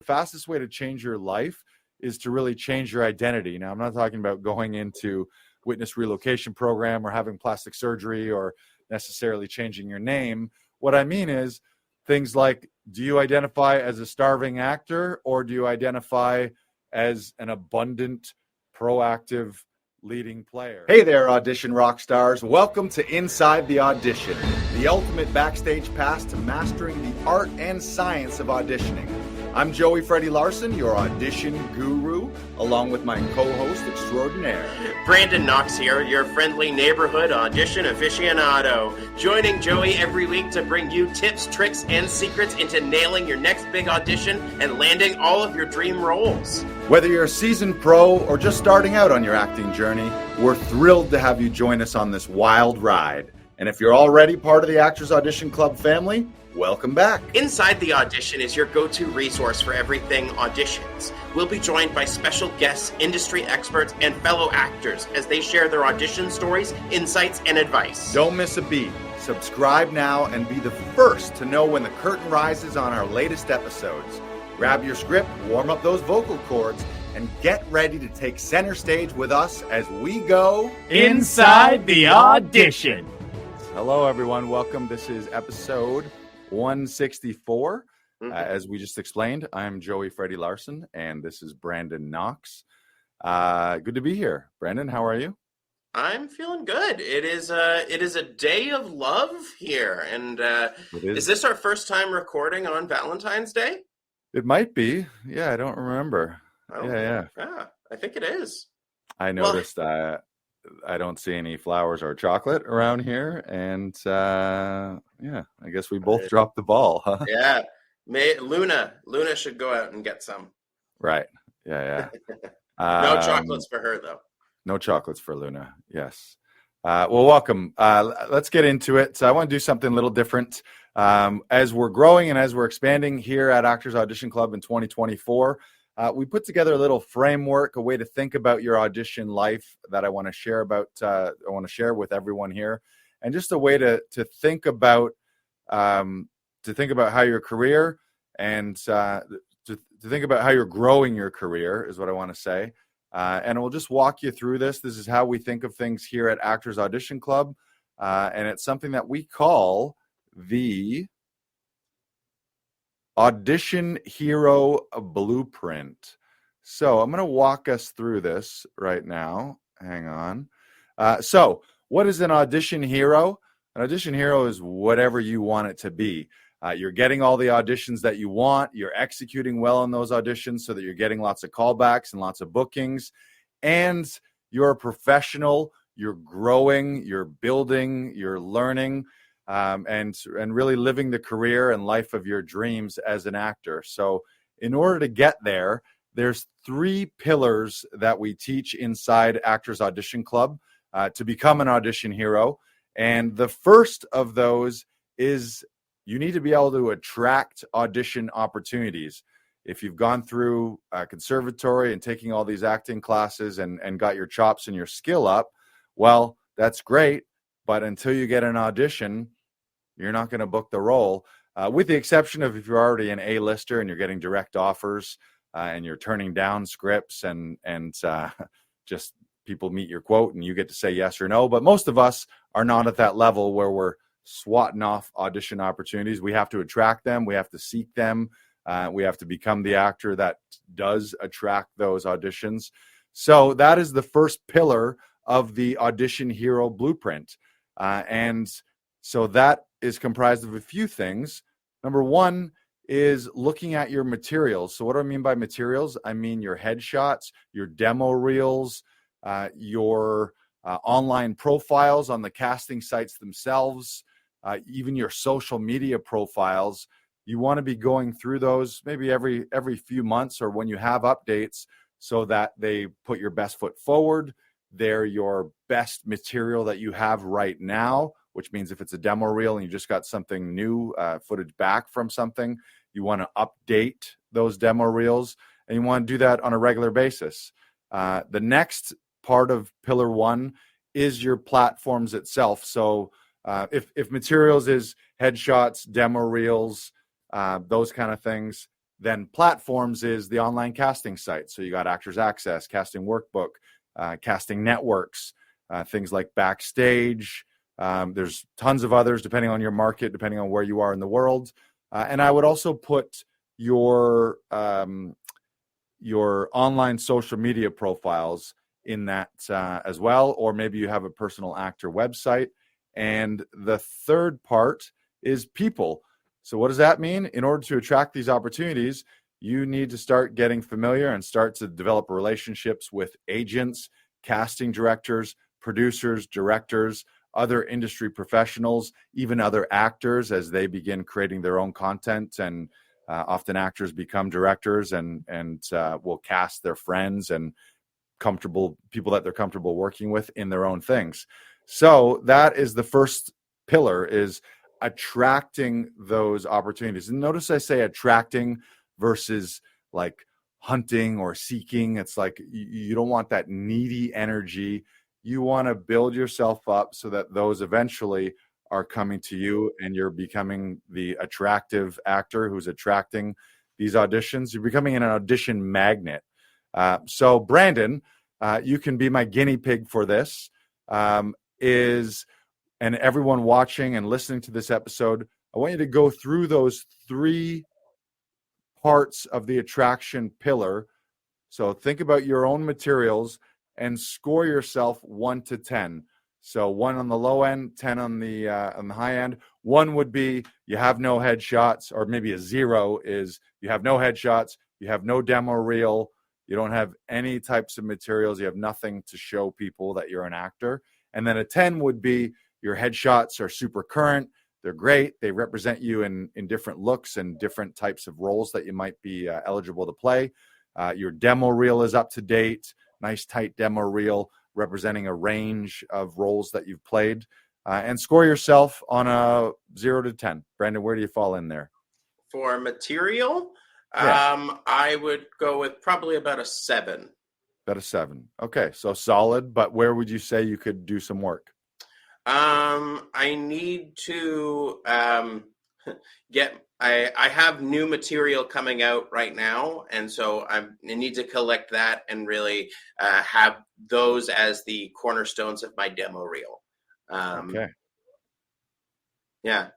fastest way to change your life is to really change your identity. Now, I'm not talking about going into witness relocation program or having plastic surgery or necessarily changing your name. What I mean is things like, do you identify as a starving actor, or do you identify as an abundant, proactive leading player? Hey there, audition rock stars. Welcome to Inside the Audition, the ultimate backstage pass to mastering the art and science of auditioning. I'm Joey Freddy Larsen, your audition guru, along with my co-host extraordinaire, Brandon Knox here, your friendly neighborhood audition aficionado, joining Joey every week to bring you tips, tricks, and secrets into nailing your next big audition and landing all of your dream roles. Whether you're a seasoned pro or just starting out on your acting journey, we're thrilled to have you join us on this wild ride. And if you're already part of the Actors Audition Club family, welcome back. Inside the Audition is your go-to resource for everything auditions. We'll be joined by special guests, industry experts, and fellow actors as they share their audition stories, insights, and advice. Don't miss a beat. Subscribe now and be the first to know when the curtain rises on our latest episodes. Grab your script, warm up those vocal cords, and get ready to take center stage with us as we go Inside the Audition. Hello, everyone. Welcome. This is episode 164. As we just explained, I'm Joey Freddy Larsen, and this is Brandon Knox. Good to be here. Brandon, how are you? I'm feeling good. It is a day of love here, and is this our first time recording on Valentine's Day? It might be. Yeah, I don't remember. Yeah. I think it is. I noticed I don't see any flowers or chocolate around here, and I guess we both dropped the ball, huh? Yeah, Luna should go out and get some. Right. Yeah. No chocolates for her, though. No chocolates for Luna. Yes. Well, welcome. Let's get into it. So I want to do something a little different. As we're growing and as we're expanding here at Actors Audition Club in 2024, we put together a little framework, a way to think about your audition life that I want to share with everyone here, and just a way to think about how your career and to think about how you're growing your career is what I want to say. And we'll just walk you through this. This is how we think of things here at Actors Audition Club, and it's something that we call the Audition Hero Blueprint. So I'm going to walk us through this right now. Hang on. So what is an audition hero? An audition hero is whatever you want it to be. You're getting all the auditions that you want. You're executing well in those auditions so that you're getting lots of callbacks and lots of bookings. And you're a professional. You're growing. You're building. You're learning. And really living the career and life of your dreams as an actor. So in order to get there, there's 3 pillars that we teach inside Actors Audition Club to become an audition hero. And the first of those is you need to be able to attract audition opportunities. If you've gone through a conservatory and taking all these acting classes and got your chops and your skill up, well, that's great. But until you get an audition, you're not going to book the role, with the exception of if you're already an A-lister and you're getting direct offers and you're turning down scripts and just people meet your quote and you get to say yes or no. But most of us are not at that level where we're swatting off audition opportunities. We have to attract them. We have to seek them. We have to become the actor that does attract those auditions. So that is the first pillar of the Audition Hero Blueprint. And so that is comprised of a few things. Number one is looking at your materials. So what do I mean by materials? I mean your headshots, your demo reels, your online profiles on the casting sites themselves, even your social media profiles. You want to be going through those maybe every few months or when you have updates so that they put your best foot forward. They're your best material that you have right now, which means if it's a demo reel and you just got something new, footage back from something, you want to update those demo reels, and you want to do that on a regular basis. The next part of pillar 1 is your platforms itself. So if materials is headshots, demo reels, those kind of things, Then platforms is the online casting site. So you got Actors Access, Casting Workbook, casting networks, things like Backstage. There's tons of others depending on your market, depending on where you are in the world. And I would also put your online social media profiles in that as well, or maybe you have a personal actor website. And the third part is people. So what does that mean? In order to attract these opportunities, you need to start getting familiar and start to develop relationships with agents, casting directors, producers, directors, other industry professionals, even other actors as they begin creating their own content. And often actors become directors and will cast their friends and comfortable people that they're comfortable working with in their own things. So that is the first pillar, is attracting those opportunities. And notice I say attracting versus like hunting or seeking. It's like you don't want that needy energy. You want to build yourself up so that those eventually are coming to you and you're becoming the attractive actor who's attracting these auditions. You're becoming an audition magnet. So Brandon, you can be my guinea pig for this. And everyone watching and listening to this episode, I want you to go through those 3 parts of the attraction pillar. So think about your own materials and score yourself 1 to 10. So 1 on the low end, 10 on the high end. 1 would be you have no headshots, or maybe a 0 is you have no headshots, you have no demo reel, you don't have any types of materials, you have nothing to show people that you're an actor. And then a 10 would be your headshots are super current. They're great. They represent you in different looks and different types of roles that you might be eligible to play. Your demo reel is up to date. Nice tight demo reel representing a range of roles that you've played. And score yourself on a 0 to 10. Brandon, where do you fall in there? For material, Yeah. I would go with probably about a 7. About a 7. Okay, so solid. But where would you say you could do some work? I need to I have new material coming out right now, and so I need to collect that and really have those as the cornerstones of my demo reel. Okay. Yeah,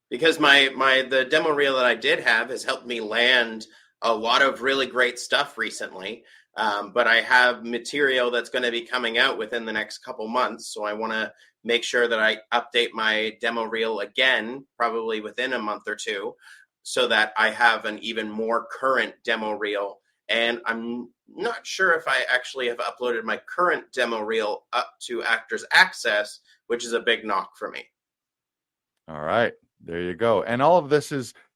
because the demo reel that I did have has helped me land a lot of really great stuff recently. But I have material that's going to be coming out within the next couple months, so I want to make sure that I update my demo reel again, probably within a month or 2, so that I have an even more current demo reel. And I'm not sure if I actually have uploaded my current demo reel up to Actors Access, which is a big knock for me. All right, there you go. And all of this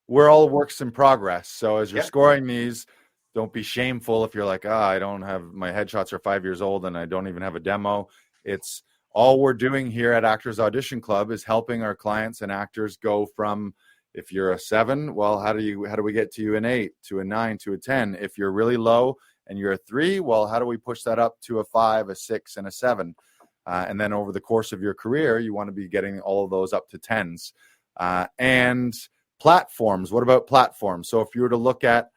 we're all works in progress. So as you're scoring these, don't be shameful if you're like, I don't have, my headshots are 5 years old and I don't even have a demo. It's all we're doing here at Actors Audition Club is helping our clients and actors go from, if you're a 7, well, how do we get to you an 8, to a 9, to a 10? If you're really low and you're a 3, well, how do we push that up to a 5, a 6, and a 7? And then over the course of your career, you want to be getting all of those up to 10s. And platforms, what about platforms? So if you were to look at,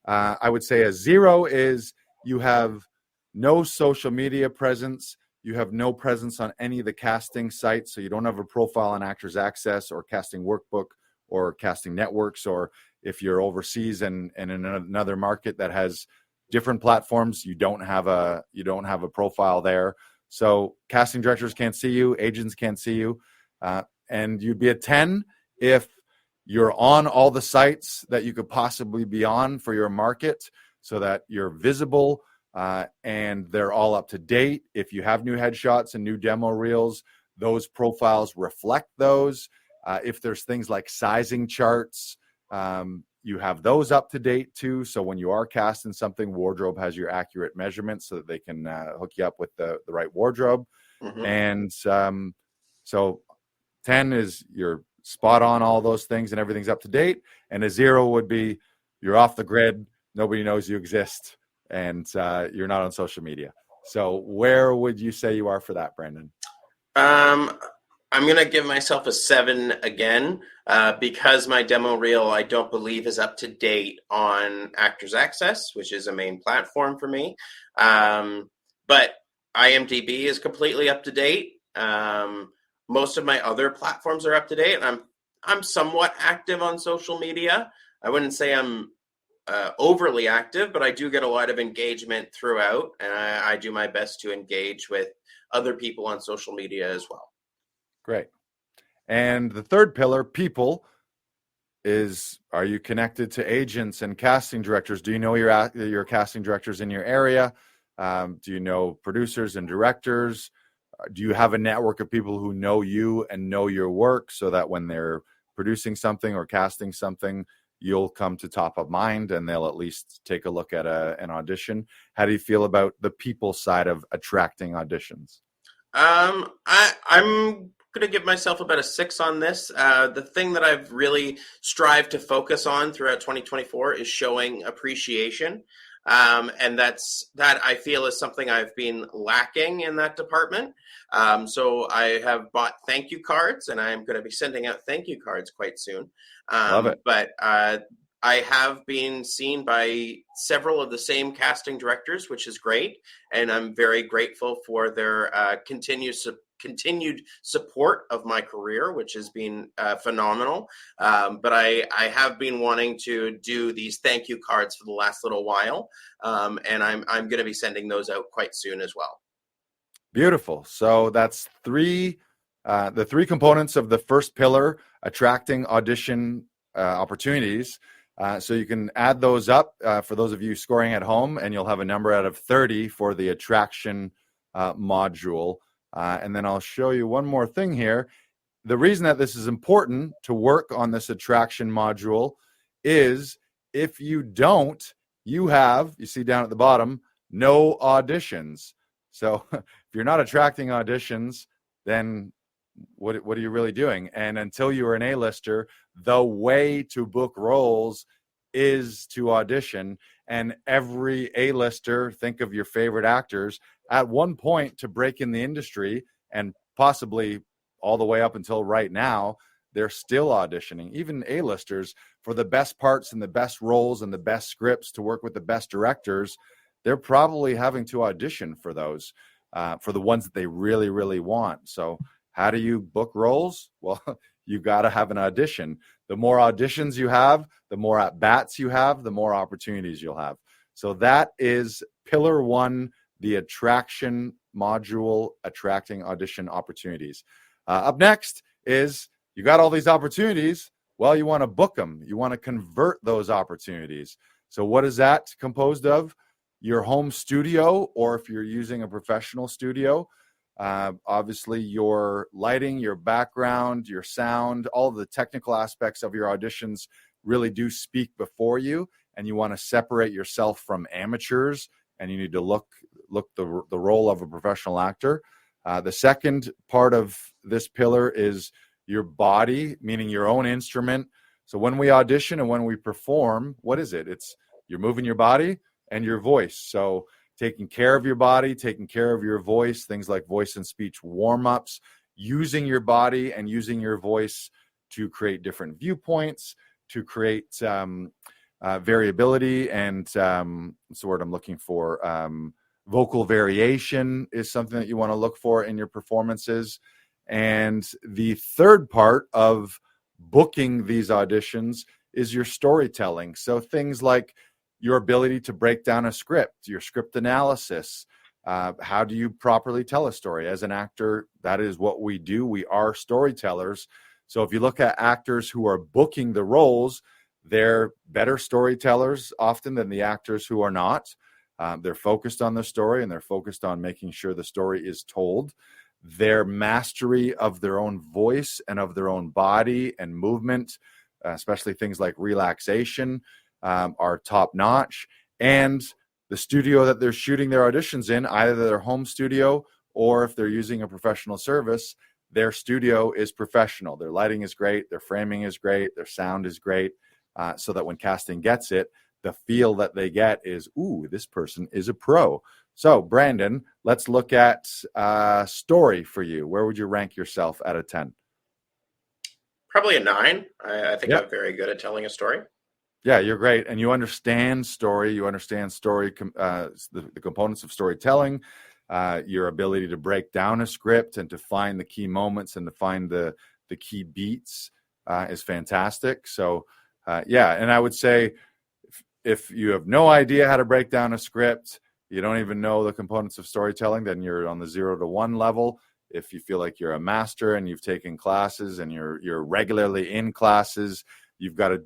I would say a 0 is you have no social media presence. You have no presence on any of the casting sites. So you don't have a profile on Actors Access or Casting Workbook or Casting Networks, or if you're overseas and in another market that has different platforms, you don't have a profile there. So casting directors can't see you, agents can't see you, and you'd be a 10 if you're on all the sites that you could possibly be on for your market, so that you're visible and they're all up to date. If you have new headshots and new demo reels, those profiles reflect those. If there's things like sizing charts, you have those up to date too. So when you are casting something, wardrobe has your accurate measurements so that they can hook you up with the right wardrobe. Mm-hmm. And so 10 is you're spot on all those things and everything's up to date. And a 0 would be you're off the grid. Nobody knows you exist and you're not on social media. So where would you say you are for that, Brandon? I'm going to give myself a 7 again because my demo reel, I don't believe, is up to date on Actors Access, which is a main platform for me. But IMDb is completely up to date. Most of my other platforms are up to date, and I'm somewhat active on social media. I wouldn't say I'm overly active, but I do get a lot of engagement throughout, and I do my best to engage with other people on social media as well. Great. And the third pillar, people, is, are you connected to agents and casting directors? Do you know your casting directors in your area? Do you know producers and directors? Do you have a network of people who know you and know your work so that when they're producing something or casting something, you'll come to top of mind and they'll at least take a look at an audition? How do you feel about the people side of attracting auditions? I'm going to give myself about a 6 on this. The thing that I've really strived to focus on throughout 2024 is showing appreciation. And that I feel is something I've been lacking in that department. So I have bought thank you cards, and I'm going to be sending out thank you cards quite soon. Love it. But I have been seen by several of the same casting directors, which is great. And I'm very grateful for their continued support of my career, which has been phenomenal. But I have been wanting to do these thank you cards for the last little while. And I'm going to be sending those out quite soon as well. Beautiful. So that's the three components of the first pillar, attracting audition opportunities. So you can add those up for those of you scoring at home, and you'll have a number out of 30 for the attraction module. And then I'll show you one more thing here. The reason that this is important to work on this attraction module is if you don't, you see down at the bottom, no auditions. So if you're not attracting auditions, then what are you really doing? And until you are an A-lister, the way to book roles is to audition. And every A-lister, think of your favorite actors, at one point to break in the industry, and possibly all the way up until right now, they're still auditioning. Even A-listers, for the best parts and the best roles and the best scripts to work with the best directors, they're probably having to audition for those, for the ones that they really, really want. So how do you book roles? Well, you got to have an audition. The more auditions you have, the more at-bats you have, the more opportunities you'll have. So that is pillar 1, the attraction module, attracting audition opportunities. Up next is, you got all these opportunities. Well, you want to book them. You want to convert those opportunities. So what is that composed of? Your home studio, or if you're using a professional studio, obviously your lighting, your background, your sound, all of the technical aspects of your auditions really do speak before you, and you want to separate yourself from amateurs, and you need to look the role of a professional actor. The second part of this pillar is your body, meaning your own instrument. So when we audition and when we perform, what is it? It's you're moving your body and your voice. So taking care of your body, taking care of your voice, things like voice and speech warm-ups, using your body and using your voice to create different viewpoints, to create variability, and what's the word I'm looking for? Vocal variation is something that you want to look for in your performances. And the third part of booking these auditions is your storytelling. So things like your ability to break down a script, your script analysis. How do you properly tell a story? As an actor, that is what we do. We are storytellers. So if you look at actors who are booking the roles, they're better storytellers often than the actors who are not. They're focused on the story, and they're focused on making sure the story is told. Their mastery of their own voice and of their own body and movement, especially things like relaxation, are top notch. And the studio that they're shooting their auditions in, either their home studio or if they're using a professional service, their studio is professional. Their lighting is great, their framing is great, their sound is great, so that when casting gets it, the feel that they get is, ooh, this person is a pro. So, Brandon, let's look at story for you. Where would you rank yourself out of 10? Probably a 9. I think Yep. I'm very good at telling a story. Yeah, you're great. And you understand story. You understand story, the components of storytelling, your ability to break down a script and to find the key moments and to find the key beats is fantastic. So, yeah, and I would say if you have no idea how to break down a script, you don't even know the components of storytelling, then you're on the 0 to 1 level. If you feel like you're a master and you've taken classes and you're regularly in classes, you've got a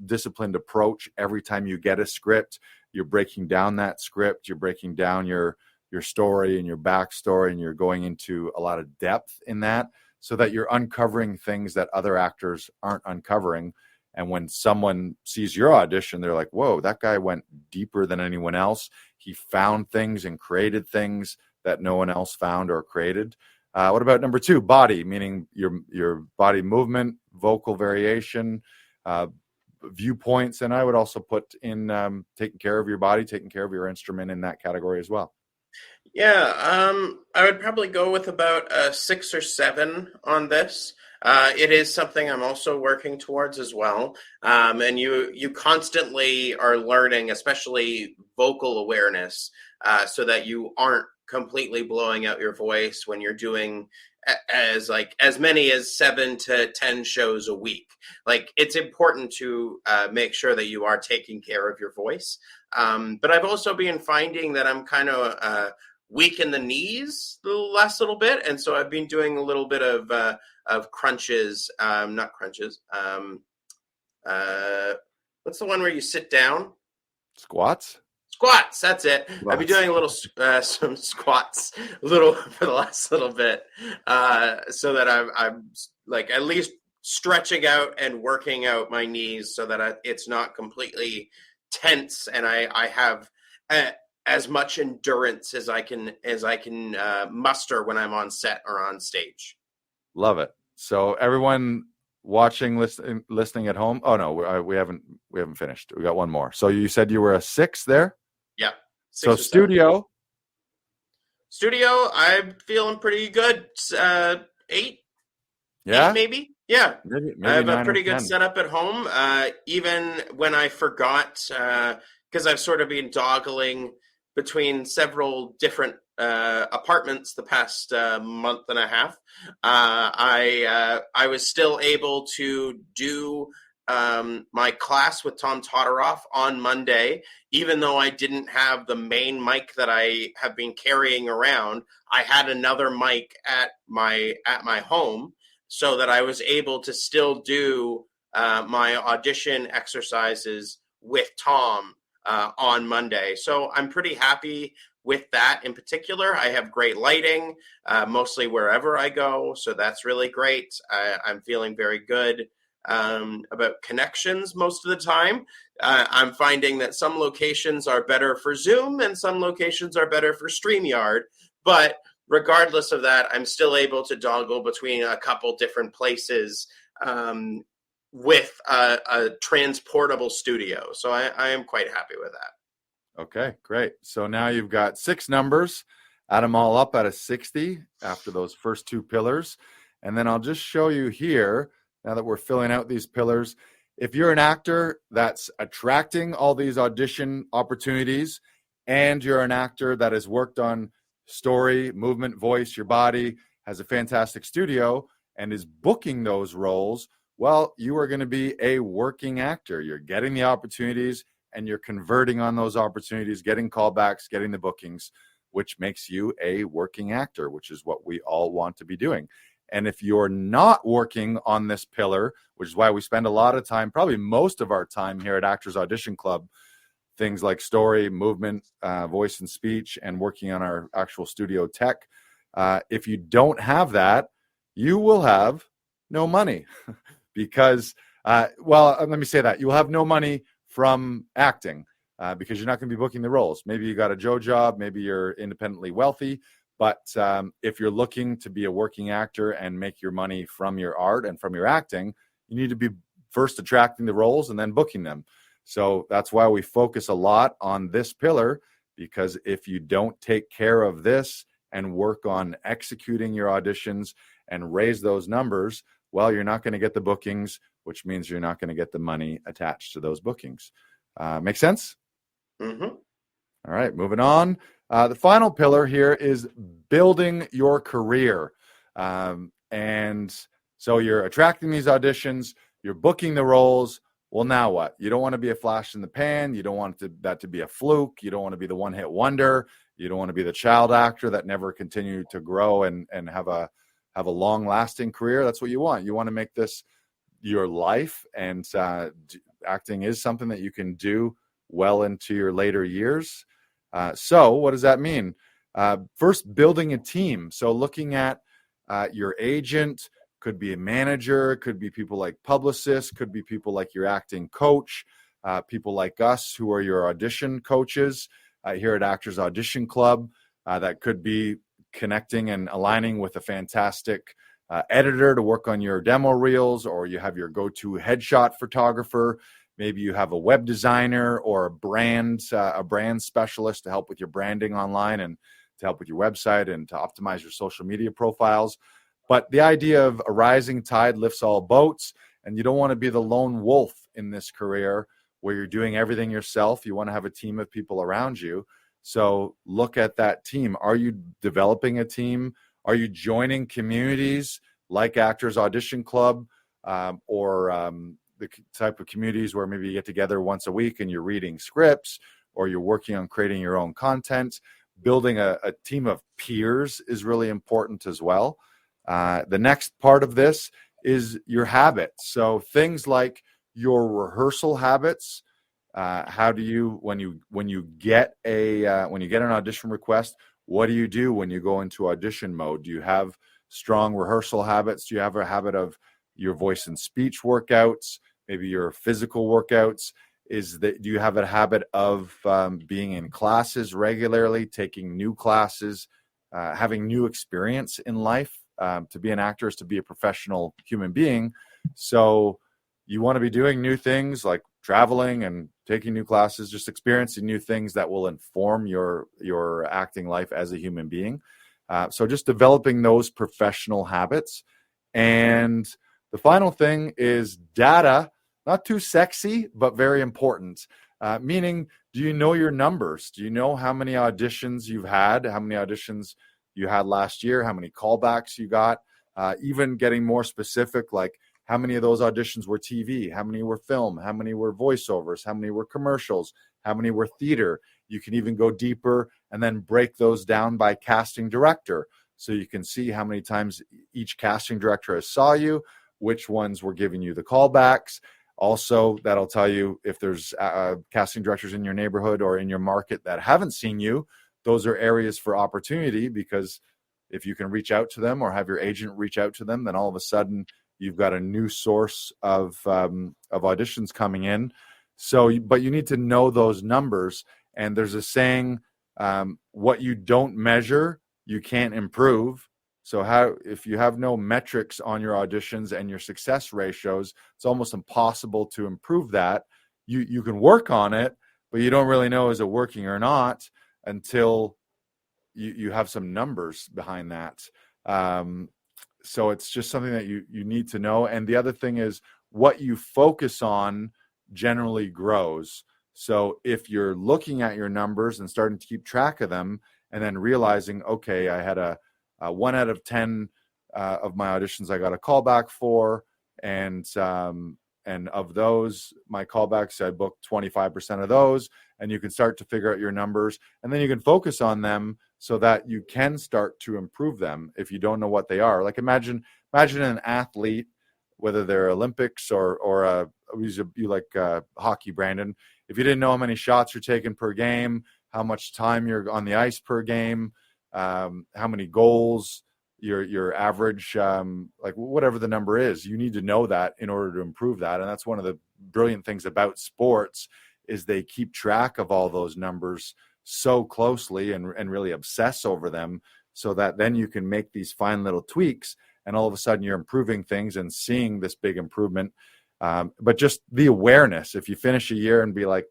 disciplined approach every time you get a script. You're breaking down that script. You're breaking down your story and your backstory, and you're going into a lot of depth in that so that you're uncovering things that other actors aren't uncovering. And when someone sees your audition, they're like, whoa, that guy went deeper than anyone else. He found things and created things that no one else found or created. What about number 2, body, meaning your body movement, vocal variation, viewpoints, and I would also put in taking care of your body, taking care of your instrument in that category as well. Yeah, I would probably go with about a 6 or 7 on this. It is something I'm also working towards as well. And you constantly are learning, especially vocal awareness, so that you aren't completely blowing out your voice when you're doing as many as 7 to 10 shows a week. Like, it's important to make sure that you are taking care of your voice. But I've also been finding that I'm kind of weak in the knees the last little bit, and so I've been doing a little bit of crunches, not crunches. What's the one where you sit down? Squats. Squats, that's it. Squats. I've been doing a little some squats a little for the last little bit, so that I'm like at least stretching out and working out my knees so that it's not completely tense, and I have as much endurance as I can muster when I'm on set or on stage. Love it. So everyone watching, listening at home. Oh no, we haven't finished. We got one more. So you said you were a 6 there. Yeah. So studio. I'm feeling pretty good. 8. Yeah. 8 maybe. Yeah. Maybe I have a 9 pretty or good 10. setup at home. Even when I forgot, because I've sort of been toggling between several different apartments the past month and a half, I was still able to do my class with Tom Todoroff on Monday, even though I didn't have the main mic that I have been carrying around. I had another mic at my home, so that I was able to still do my audition exercises with Tom on Monday. So I'm pretty happy with that in particular. I have great lighting, mostly wherever I go. So that's really great. I'm feeling very good about connections most of the time. I'm finding that some locations are better for Zoom and some locations are better for StreamYard. But regardless of that, I'm still able to toggle between a couple different places with a transportable studio. So I am quite happy with that. Okay, great. So now you've got 6 numbers. Add them all up at a 60 after those first 2 pillars. And then I'll just show you here, now that we're filling out these pillars, if you're an actor that's attracting all these audition opportunities, and you're an actor that has worked on story, movement, voice, your body, has a fantastic studio, and is booking those roles, well, you are going to be a working actor. You're getting the opportunities, and you're converting on those opportunities, getting callbacks, getting the bookings, which makes you a working actor, which is what we all want to be doing. And if you're not working on this pillar, which is why we spend a lot of time, probably most of our time here at Actors Audition Club, things like story, movement, voice and speech, and working on our actual studio tech. If you don't have that, you will have no money because, let me say that. You will have no money from acting because you're not going to be booking the roles. Maybe you got a Joe job, maybe you're independently wealthy, but if you're looking to be a working actor and make your money from your art and from your acting, you need to be first attracting the roles and then booking them. So that's why we focus a lot on this pillar, because if you don't take care of this and work on executing your auditions and raise those numbers, well, you're not going to get the bookings, which means you're not going to get the money attached to those bookings. Make sense? Mm-hmm. All right, moving on. The final pillar here is building your career. And so you're attracting these auditions, you're booking the roles. Well, now what? You don't want to be a flash in the pan. You don't want that to be a fluke. You don't want to be the one-hit wonder. You don't want to be the child actor that never continued to grow and have a long-lasting career. That's what you want. You want to make this your life, and acting is something that you can do well into your later years. So what does that mean? First, building a team. So looking at your agent, could be a manager, could be people like publicists, could be people like your acting coach, people like us who are your audition coaches here at Actors Audition Club. That could be connecting and aligning with a fantastic editor to work on your demo reels, or you have your go-to headshot photographer. Maybe you have a web designer or a brand specialist to help with your branding online and to help with your website and to optimize your social media profiles. But the idea of a rising tide lifts all boats, and you don't want to be the lone wolf in this career where you're doing everything yourself. You want to have a team of people around you. So look at that team. Are you developing a team? Are you joining communities like Actors Audition Club or the type of communities where maybe you get together once a week and you're reading scripts, or you're working on creating your own content? Building a team of peers is really important as well. The next part of this is your habits. So things like your rehearsal habits. How do you, when you get an audition request, what do you do when you go into audition mode? Do you have strong rehearsal habits? Do you have a habit of your voice and speech workouts? Maybe your physical workouts? Do you have a habit of being in classes regularly, taking new classes, having new experience in life? To be an actor is to be a professional human being. So you want to be doing new things like traveling and taking new classes, just experiencing new things that will inform your acting life as a human being. So just developing those professional habits. And the final thing is data. Not too sexy, but very important. Meaning, do you know your numbers? Do you know how many auditions you've had? How many auditions you had last year? How many callbacks you got? Even getting more specific, like how many of those auditions were TV? How many were film? How many were voiceovers? How many were commercials? How many were theater? You can even go deeper and then break those down by casting director. So you can see how many times each casting director has saw you, which ones were giving you the callbacks. Also, that'll tell you if there's casting directors in your neighborhood or in your market that haven't seen you. Those are areas for opportunity, because if you can reach out to them or have your agent reach out to them, then all of a sudden you've got a new source of auditions coming in. So, but you need to know those numbers. And there's a saying, what you don't measure, you can't improve. So if you have no metrics on your auditions and your success ratios, it's almost impossible to improve that. You can work on it, but you don't really know is it working or not until you have some numbers behind that. So it's just something that you need to know. And the other thing is what you focus on generally grows. So if you're looking at your numbers and starting to keep track of them and then realizing, okay, I had a 1 out of 10 of my auditions I got a callback for, and of those, my callbacks, I booked 25% of those, and you can start to figure out your numbers, and then you can focus on them so that you can start to improve them if you don't know what they are. Like imagine an athlete, whether they're Olympics or you like hockey, Brandon. If you didn't know how many shots you're taking per game, how much time you're on the ice per game, how many goals, your average, like whatever the number is, you need to know that in order to improve that. And that's one of the brilliant things about sports is they keep track of all those numbers so closely and really obsess over them, so that then you can make these fine little tweaks and all of a sudden you're improving things and seeing this big improvement. But just the awareness, if you finish a year and be like,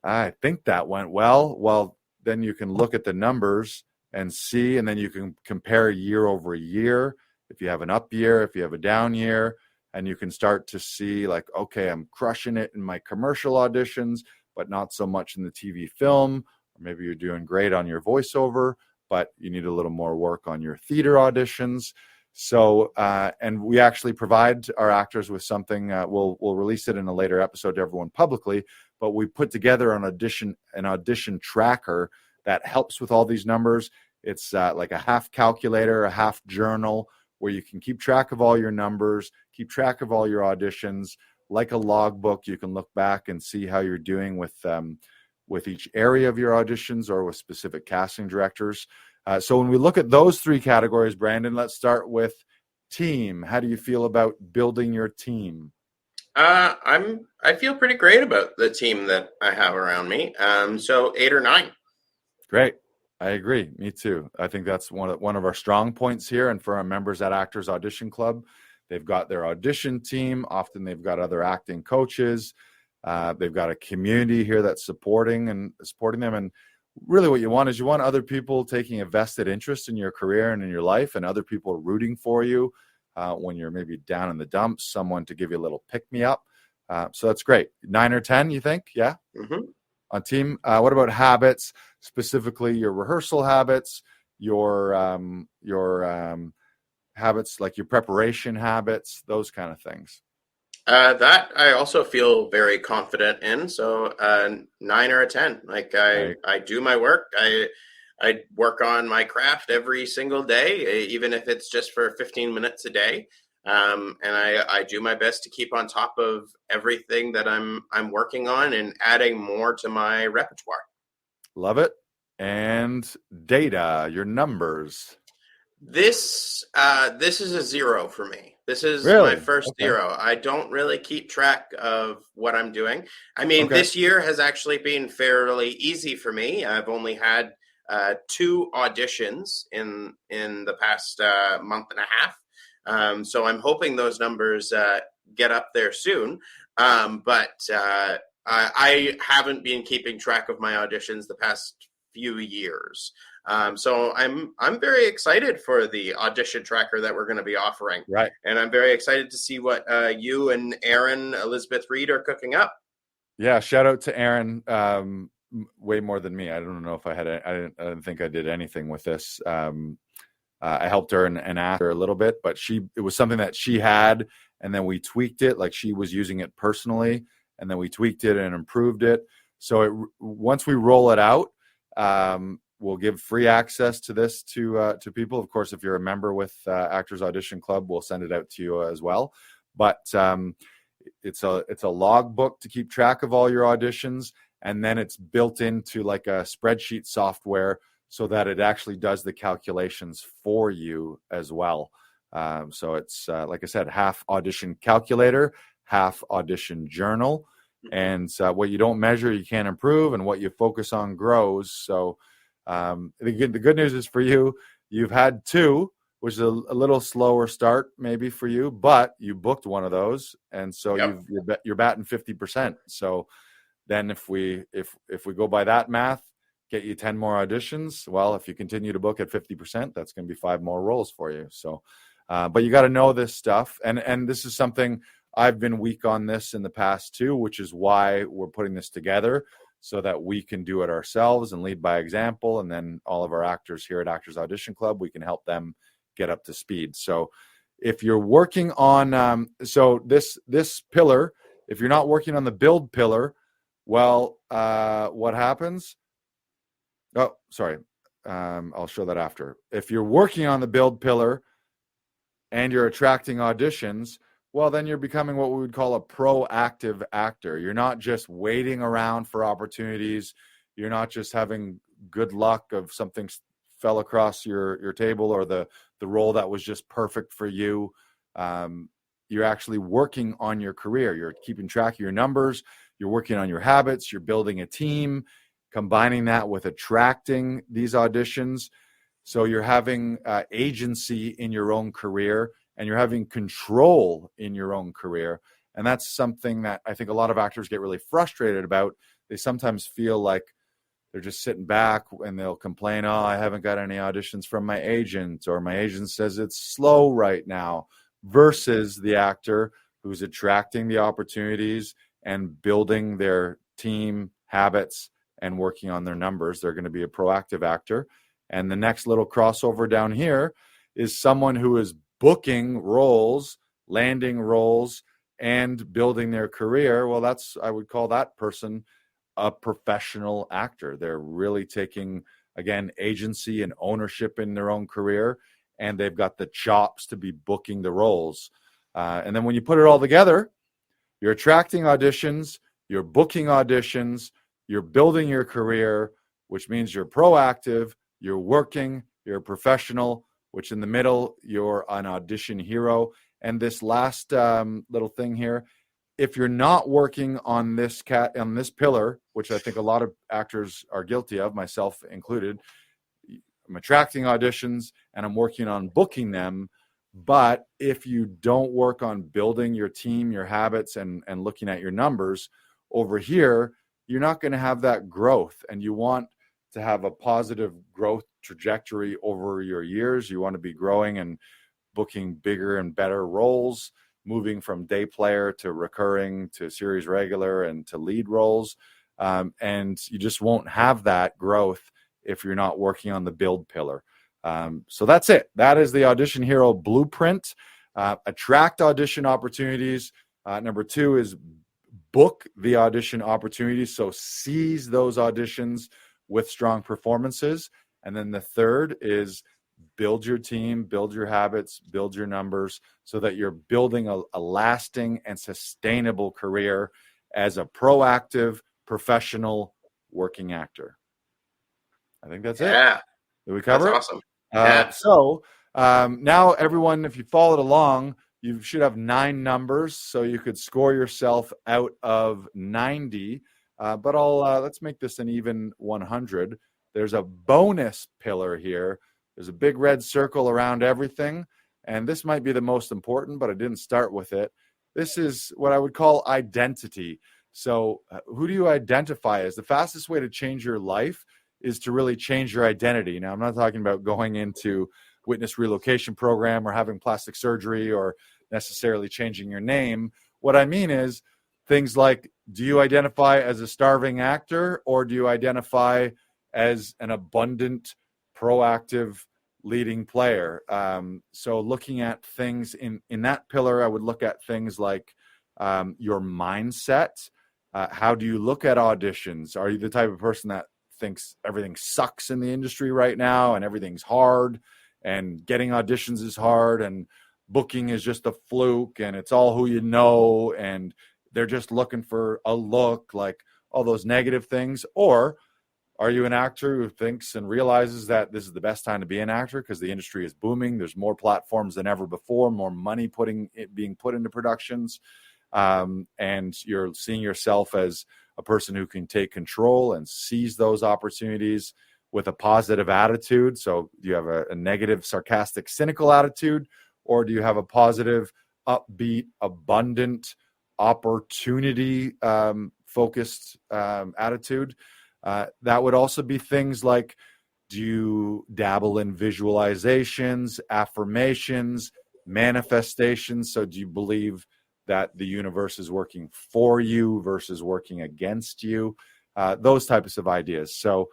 I think that went well, then you can look at the numbers and see, and then you can compare year over year. If you have an up year, if you have a down year, and you can start to see like, okay, I'm crushing it in my commercial auditions, but not so much in the TV film. Or maybe you're doing great on your voiceover, but you need a little more work on your theater auditions. So, and we actually provide our actors with something, we'll release it in a later episode to everyone publicly, but we put together an audition tracker that helps with all these numbers. It's like a half calculator, a half journal, where you can keep track of all your numbers, keep track of all your auditions. Like a logbook, you can look back and see how you're doing with each area of your auditions or with specific casting directors. So when we look at those three categories, Brandon, let's start with team. How do you feel about building your team? I feel pretty great about the team that I have around me. So 8 or 9. Great. I agree. Me too. I think that's one of our strong points here. And for our members at Actors Audition Club, they've got their audition team. Often they've got other acting coaches. They've got a community here that's supporting them. And really what you want is you want other people taking a vested interest in your career and in your life, and other people rooting for you when you're maybe down in the dumps, someone to give you a little pick-me-up. So that's great. 9 or 10, you think? Yeah? Mm-hmm. On team. What about habits, specifically your rehearsal habits, your habits, like your preparation habits, those kind of things? That I also feel very confident in. So 9 or a 10. Like I do my work. I work on my craft every single day, even if it's just for 15 minutes a day. And I do my best to keep on top of everything that I'm working on and adding more to my repertoire. Love it. And data, your numbers. This is a 0 for me. This is Really? my first Okay. 0. I don't really keep track of what I'm doing. I mean, This year has actually been fairly easy for me. I've only had 2 auditions in the past month and a half. So I'm hoping those numbers get up there soon. But I haven't been keeping track of my auditions the past few years. So I'm very excited for the audition tracker that we're going to be offering. Right. And I'm very excited to see what you and Aaron, Elizabeth Reed are cooking up. Yeah. Shout out to Aaron. Way more than me. I don't know if I didn't think I did anything with this. I helped her and asked her a little bit, but it was something that she had, and then we tweaked it. Like she was using it personally, and then we tweaked it and improved it. So once we roll it out, we'll give free access to this to people. Of course, if you're a member with Actors Audition Club, we'll send it out to you as well. But it's a logbook to keep track of all your auditions, and then it's built into like a spreadsheet software so that it actually does the calculations for you as well. So it's like I said, half audition calculator, half audition journal. And what you don't measure, you can't improve, and what you focus on grows. So the good news is for you, you've had 2, which is a little slower start maybe for you, but you booked one of those, and so you're batting 50%. So then if we go by that math, get you 10 more auditions. Well, if you continue to book at 50%, that's going to be 5 more roles for you. So, but you got to know this stuff, and this is something I've been weak on this in the past too, which is why we're putting this together so that we can do it ourselves and lead by example. And then all of our actors here at Actors Audition Club, we can help them get up to speed. So if you're working on, so this pillar, if you're not working on the build pillar, well, what happens? Oh, sorry. I'll show that after. If you're working on the build pillar and you're attracting auditions, well, then you're becoming what we would call a proactive actor. You're not just waiting around for opportunities. You're not just having good luck of something fell across your table or the role that was just perfect for you. You're actually working on your career. You're keeping track of your numbers. You're working on your habits. You're building a team, combining that with attracting these auditions. So you're having agency in your own career, and you're having control in your own career. And that's something that I think a lot of actors get really frustrated about. They sometimes feel like they're just sitting back and they'll complain, oh, I haven't got any auditions from my agent, or my agent says it's slow right now, versus the actor who's attracting the opportunities and building their team habits and working on their numbers. They're going to be a proactive actor. And the next little crossover down here is someone who is booking roles, landing roles, and building their career. Well, I would call that person a professional actor. They're really taking, again, agency and ownership in their own career, and they've got the chops to be booking the roles. And then when you put it all together, you're attracting auditions, you're booking auditions, you're building your career, which means you're proactive, you're working, you're a professional, which in the middle, you're an audition hero. And this last little thing here, if you're not working on this pillar, which I think a lot of actors are guilty of, myself included, I'm attracting auditions and I'm working on booking them. But if you don't work on building your team, your habits, and looking at your numbers over here, you're not going to have that growth. And you want to have a positive growth trajectory over your years. You want to be growing and booking bigger and better roles, moving from day player to recurring to series regular and to lead roles. And you just won't have that growth if you're not working on the build pillar. So that's it. That is the Audition Hero Blueprint. Attract audition opportunities. Number 2 is book the audition opportunities. So seize those auditions with strong performances. And then the third is build your team, build your habits, build your numbers so that you're building a lasting and sustainable career as a proactive, professional working actor. I think that's it. Did we cover That's it? awesome. So now everyone, if you followed along, you should have 9 numbers, so you could score yourself out of 90. But let's make this an even 100. There's a bonus pillar here. There's a big red circle around everything, and this might be the most important, but I didn't start with it. This is what I would call identity. So who do you identify as? The fastest way to change your life is to really change your identity. Now, I'm not talking about going into witness relocation program or having plastic surgery or necessarily changing your name. What I mean is things like, do you identify as a starving actor, or do you identify as an abundant, proactive leading player? So looking at things in that pillar, I would look at things like your mindset. How do you look at auditions? Are you the type of person that thinks everything sucks in the industry right now and everything's hard and getting auditions is hard and booking is just a fluke and it's all who you know and they're just looking for a look, like all those negative things? Or are you an actor who thinks and realizes that this is the best time to be an actor because the industry is booming, there's more platforms than ever before, more money being put into productions, and you're seeing yourself as a person who can take control and seize those opportunities with a positive attitude? So do you have a negative, sarcastic, cynical attitude, or do you have a positive, upbeat, abundant, opportunity focused attitude? That would also be things like, do you dabble in visualizations, affirmations, manifestations? So do you believe that the universe is working for you versus working against you? Those types of ideas. So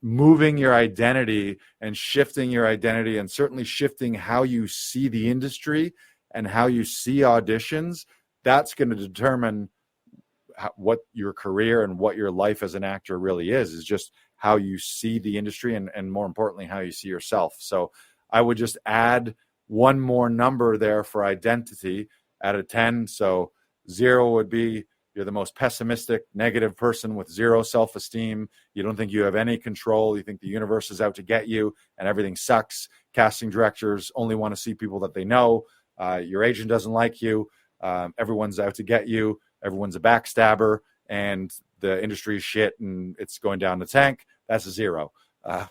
moving your identity and shifting your identity, and certainly shifting how you see the industry and how you see auditions, that's going to determine what your career and what your life as an actor really is just how you see the industry and more importantly, how you see yourself. So I would just add one more number there for identity out of 10. So 0 would be you're the most pessimistic, negative person with 0 self-esteem. You don't think you have any control. You think the universe is out to get you and everything sucks. Casting directors only want to see people that they know. Your agent doesn't like you. Everyone's out to get you. Everyone's a backstabber and the industry is shit and it's going down the tank. That's a 0.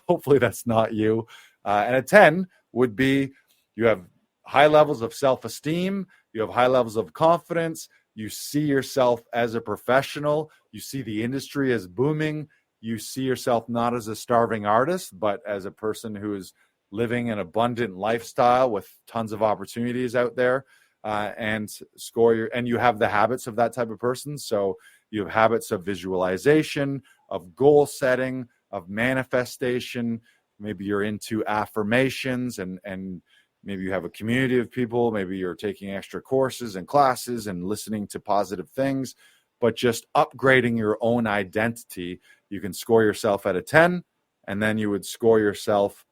Hopefully that's not you. And a 10 would be you have high levels of self-esteem. You have high levels of confidence. You see yourself as a professional. You see the industry as booming. you see yourself not as a starving artist, but as a person who is living an abundant lifestyle with tons of opportunities out there, and you have the habits of that type of person. So you have habits of visualization, of goal setting, of manifestation. Maybe you're into affirmations, and maybe you have a community of people. Maybe you're taking extra courses and classes and listening to positive things, but just upgrading your own identity. You can score yourself at a 10, and then you would score yourself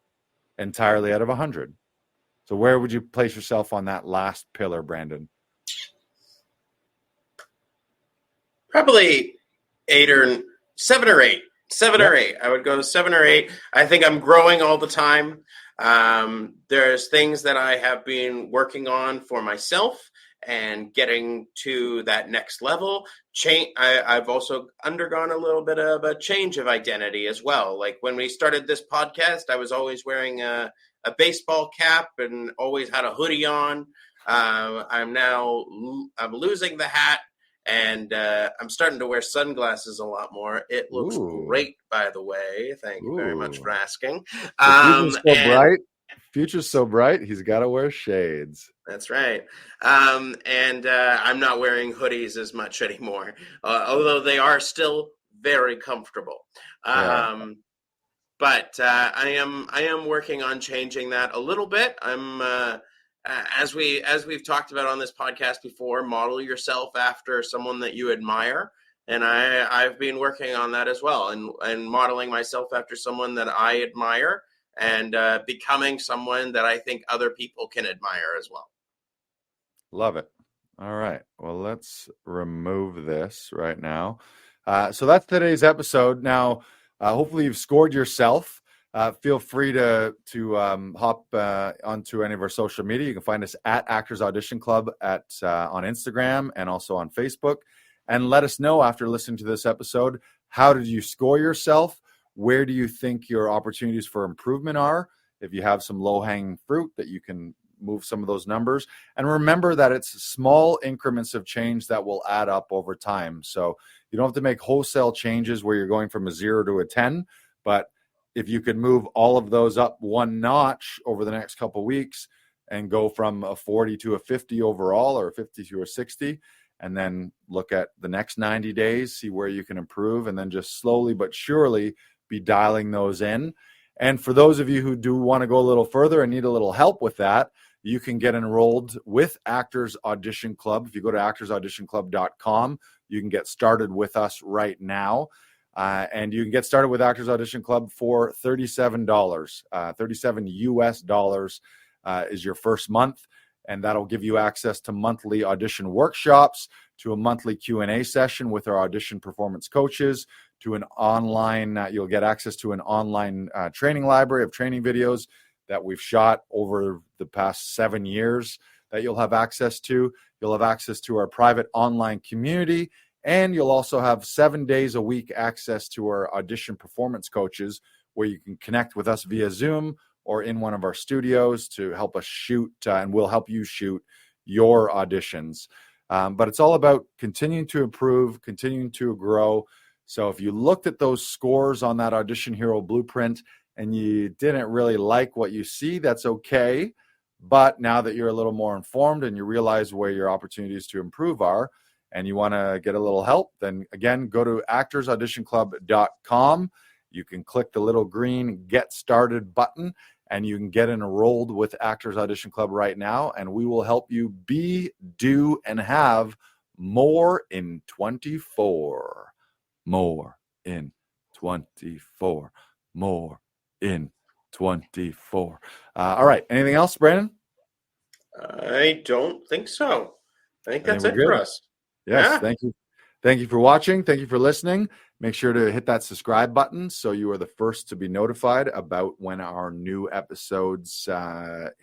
entirely out of 100. So where would you place yourself on that last pillar, Brandon? Probably 7 or 8. 7 or 8. I would go 7 or 8. I think I'm growing all the time. There's things that I have been working on for myself and getting to that next level. I've also undergone a little bit of a change of identity as well. Like when we started this podcast, I was always wearing a baseball cap and always had a hoodie on. I'm losing the hat. And I'm starting to wear sunglasses a lot more. It looks great, by the way. Thank you very much for asking. Future's so bright, he's got to wear shades. That's right. And I'm not wearing hoodies as much anymore, although they are still very comfortable. But I am working on changing that a little bit. As we've talked about on this podcast before, model yourself after someone that you admire. And I've been working on that as well, and modeling myself after someone that I admire, and becoming someone that I think other people can admire as well. Love it. All right. Well, let's remove this right now. So that's today's episode. Now, hopefully you've scored yourself. Feel free to hop onto any of our social media. You can find us at Actors Audition Club on Instagram and also on Facebook. And let us know after listening to this episode, how did you score yourself? Where do you think your opportunities for improvement are? If you have some low-hanging fruit that you can move some of those numbers. And remember that it's small increments of change that will add up over time. So you don't have to make wholesale changes where you're going from a 0 to a 10, but if you could move all of those up one notch over the next couple of weeks and go from a 40 to a 50 overall, or a 50 to a 60, and then look at the next 90 days, see where you can improve, and then just slowly but surely be dialing those in. And for those of you who do want to go a little further and need a little help with that, you can get enrolled with Actors Audition Club. If you go to actorsauditionclub.com, you can get started with us right now. And you can get started with Actors Audition Club for $37. $37 US is your first month, and that'll give you access to monthly audition workshops, to a monthly Q&A session with our audition performance coaches, to an online, you'll get access to an online training library of training videos that we've shot over the past 7 years that you'll have access to. You'll have access to our private online community, and you'll also have 7 days a week access to our audition performance coaches, where you can connect with us via Zoom or in one of our studios to help us shoot, and we'll help you shoot your auditions. But it's all about continuing to improve, continuing to grow. So if you looked at those scores on that Audition Hero Blueprint and you didn't really like what you see, that's okay. But now that you're a little more informed and you realize where your opportunities to improve are, and you want to get a little help, then again, go to actorsauditionclub.com. You can click the little green Get Started button, and you can get enrolled with Actors Audition Club right now, and we will help you be, do, and have more in 24. More in 24. More in 24. All right. Anything else, Brandon? I don't think so. I think that's it for us. Yes, yeah. Thank you. Thank you for watching. Thank you for listening. Make sure to hit that subscribe button so you are the first to be notified about when our new episodes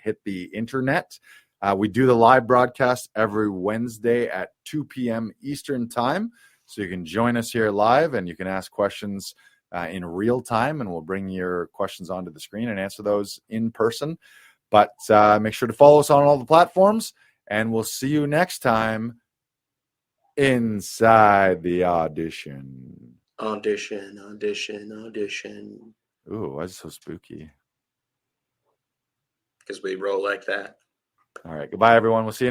hit the internet. We do the live broadcast every Wednesday at 2 p.m. Eastern time. So you can join us here live, and you can ask questions in real time, and we'll bring your questions onto the screen and answer those in person. But make sure to follow us on all the platforms, and we'll see you next time. Inside the Audition. Audition, audition, audition. Ooh, why is it so spooky? Because we roll like that. All right. Goodbye, everyone. We'll see you